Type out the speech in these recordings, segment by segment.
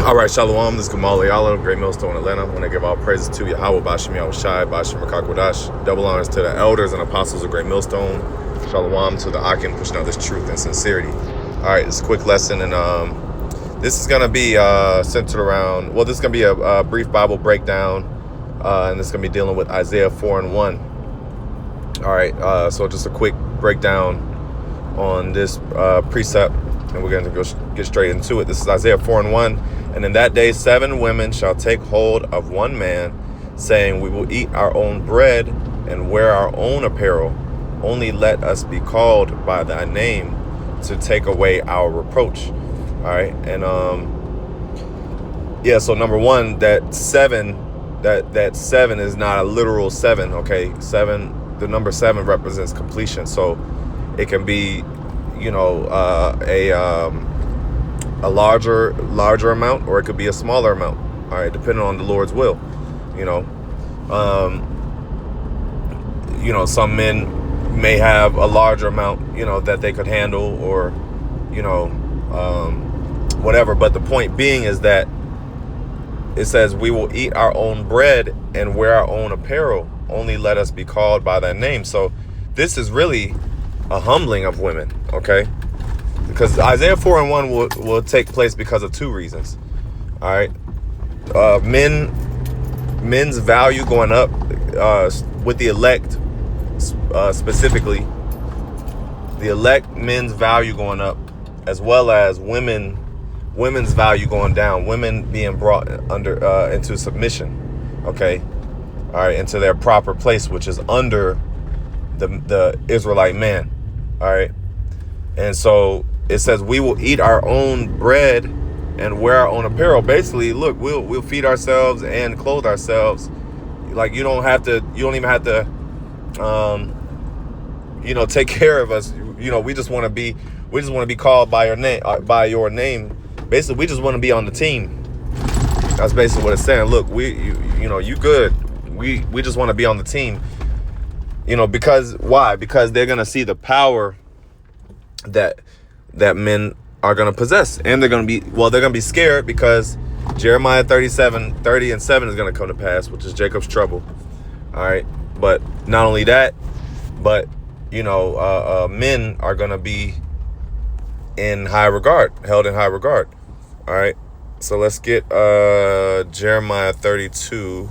All right, Shalom, this is Gamal Yala, Great Millstone, Atlanta. I want to give all praises to YAHAWAH, BAHASHAM, YAHAWASHI, BAHASHAM, double honors to the elders and apostles of Great Millstone. Shalom to the Akim, pushing out this truth and sincerity. All right, this is a quick lesson, and this is going to be centered around, well, this is going to be a brief Bible breakdown, and this is going to be dealing with Isaiah 4 and 1. All right, so just a quick breakdown on this precept, and we're going to get straight into it. This is Isaiah 4 and 1. And in that day 7 women shall take hold of one man, saying, we will eat our own bread and wear our own apparel. Only let us be called by thy name to take away our reproach. All right. And yeah, so number one, that seven is not a literal 7. Okay. 7, the number 7 represents completion. So it can be, you know, a larger amount, or it could be a smaller amount. All right, depending on the Lord's will. You know, some men may have a larger amount, you know, that they could handle, or, you know, whatever. But the point being is that it says, we will eat our own bread and wear our own apparel. Only let us be called by thy name. So this is really a humbling of women. Okay. Because Isaiah 4 and 1 will take place because of 2 reasons. All right. Men's value going up with the elect, specifically. The elect men's value going up, as well as women's value going down. Women being brought under into submission. Okay. All right. Into their proper place, which is under the Israelite man. All right. And so it says, we will eat our own bread and wear our own apparel. Basically, look, we'll feed ourselves and clothe ourselves. Like, you don't even have to, you know, take care of us. You know, we just want to be called by your name. Basically, we just want to be on the team. That's basically what it's saying. Look, you know, you good. We just want to be on the team. You know, because why? Because they're going to see the power that men are going to possess, and they're going to be scared, because Jeremiah 30 and 7 is going to come to pass, which is Jacob's trouble. All right. But not only that, but, you know, men are going to be held in high regard. All right. So let's get Jeremiah 32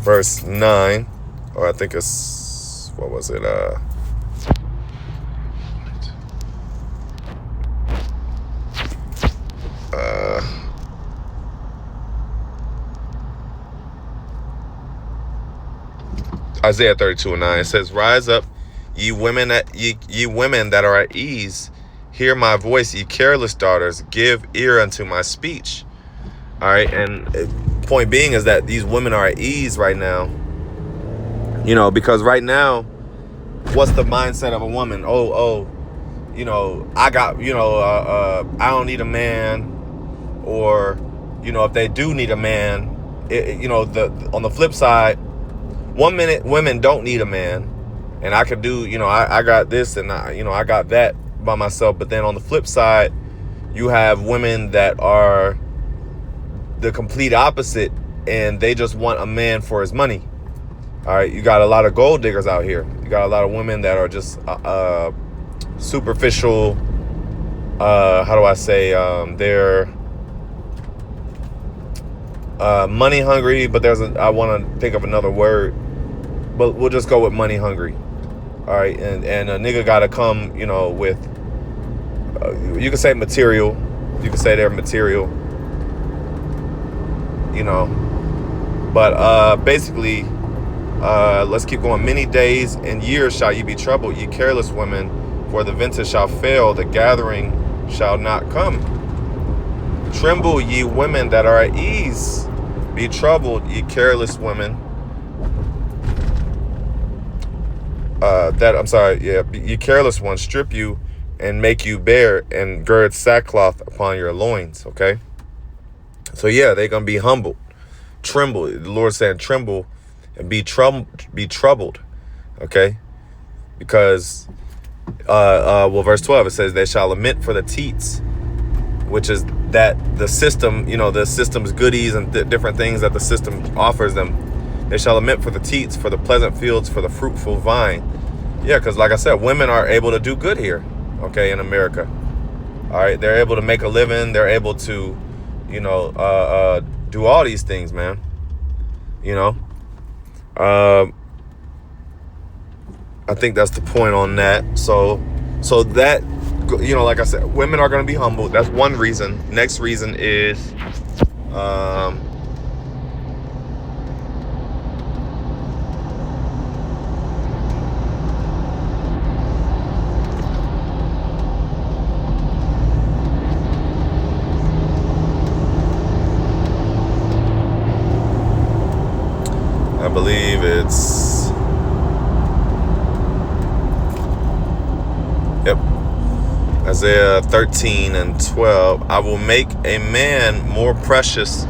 verse 9, or I think it's, what was it? Isaiah 32 and 9. It says, rise up, ye women that are at ease, hear my voice, ye careless daughters, give ear unto my speech. All right. And point being is that these women are at ease right now, you know, because right now, what's the mindset of a woman? Oh, you know, I got, you know, I don't need a man. Or, you know, if they do need a man, you know, on the flip side, 1 minute women don't need a man, and I could do, you know, I got this and I got that by myself. But then on the flip side, you have women that are the complete opposite, and they just want a man for his money. All right. You got a lot of gold diggers out here. You got a lot of women that are just superficial. How do I say? They're money hungry, but I want to think of another word, but we'll just go with money hungry. All right. And a nigga got to come, you know, with, you can say material. You can say they're material, you know, but basically, let's keep going. Many days and years shall ye be troubled, ye careless women, for the vintage shall fail, the gathering shall not come. Tremble, ye women that are at ease. Be troubled, ye careless women. Ye careless ones, strip you and make you bare, and gird sackcloth upon your loins. Okay. So yeah, they're gonna be humbled. Tremble. The Lord said, tremble and be troubled. Okay. Because verse 12, it says, they shall lament for the teats which is that the system, the system's goodies and different things that the system offers them. They shall lament for the teats, for the pleasant fields, for the fruitful vine. Yeah, because like I said, women are able to do good here, okay, in America. All right, they're able to make a living. They're able to, do all these things, man. I think that's the point on that. So that, like I said, women are going to be humble. That's one reason. Next reason is, I believe it's, yep, Isaiah 13:12. I will make a man more precious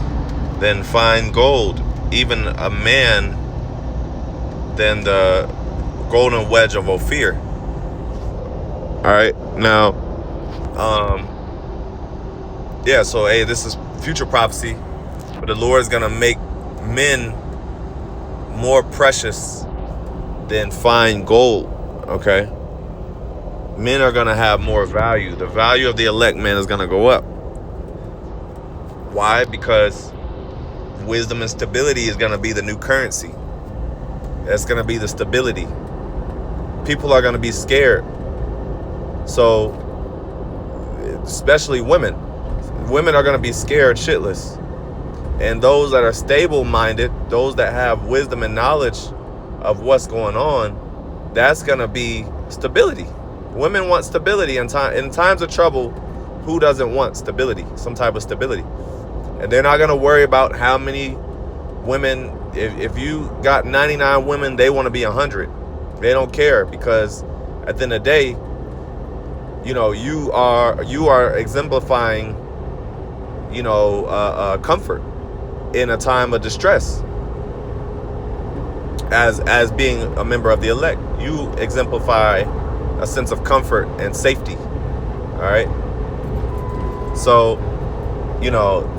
than fine gold, even a man than the golden wedge of Ophir. All right, now, so hey, this is future prophecy, but the Lord is gonna make men more precious than fine gold. Okay, men are gonna have more value. The value of the elect man is gonna go up. Why? Because wisdom and stability is gonna be the new currency. That's gonna be the stability. People are gonna be scared. So, especially women. Women are gonna be scared shitless. And those that are stable-minded, those that have wisdom and knowledge of what's going on, that's going to be stability. Women want stability in times of trouble. Who doesn't want stability? Some type of stability. And they're not going to worry about how many women. If you got 99 women, they want to be 100. They don't care, because at the end of the day, you are exemplifying, comfort in a time of distress. As being a member of the elect, you exemplify a sense of comfort and safety. All right. So,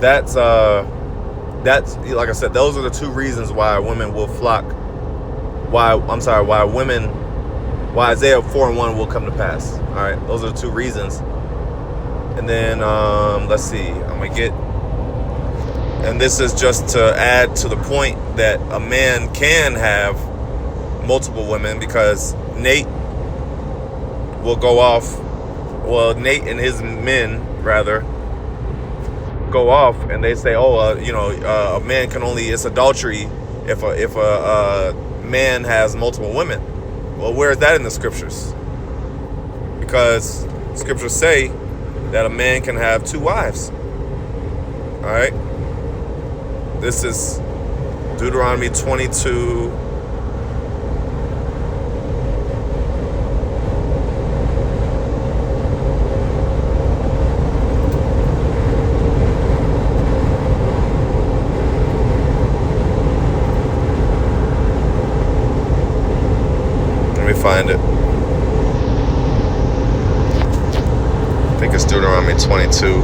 that's like I said, those are the two reasons why women will flock. Why Isaiah 4:1 will come to pass. All right. Those are the two reasons. And then, let's see, and this is just to add to the point that a man can have multiple women, because Nate will go off. Well, Nate and his men, rather, go off and they say, a man can only, it's adultery if a man has multiple women. Well, where is that in the scriptures? Because scriptures say that a man can have two wives. All right. This is Deuteronomy 22. Let me find it. I think it's Deuteronomy 22.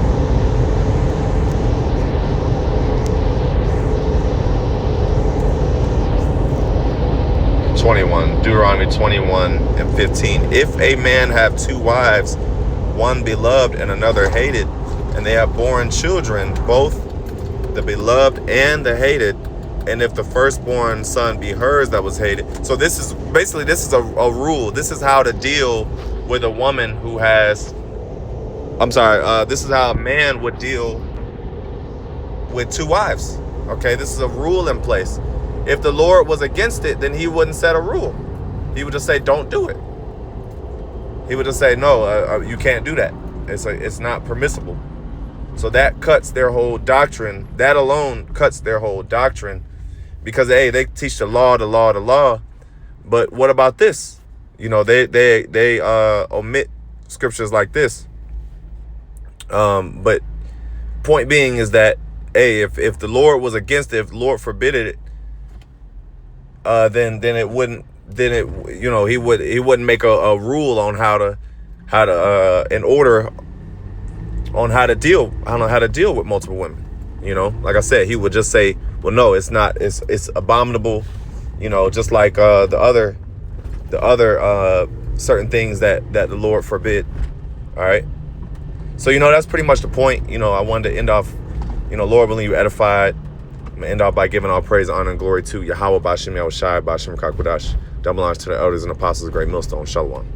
Deuteronomy 21:15. If a man have two wives, one beloved and another hated, and they have borne children, both the beloved and the hated, and if the firstborn son be hers that was hated. So this is a rule. This is how to deal with a woman who has, this is how a man would deal with two wives. Okay, this is a rule in place. If the Lord was against it, then he wouldn't set a rule. He would just say, don't do it. He would just say, no, you can't do that. It's not permissible. So that cuts their whole doctrine. That alone cuts their whole doctrine, because, hey, they teach the law. But what about this? They omit scriptures like this. But point being is that, hey, if the Lord was against it, if the Lord forbid it, then it wouldn't. Then he wouldn't make a rule on how to in order on how to deal. I don't know how to deal with multiple women. You know, like I said, he would just say, well, no, it's not. It's abominable. You know, just like the other certain things that the Lord forbid. All right. So, you know, that's pretty much the point. You know, I wanted to end off, you know, Lord willing, you edified. I'm going to end off by giving all praise, honor, and glory to YAHAWAH, BAHASHAM, YAHAWASHI, BAHASHAM, Kakwadash. Double honors to the elders and apostles of Great Millstone. Shalom.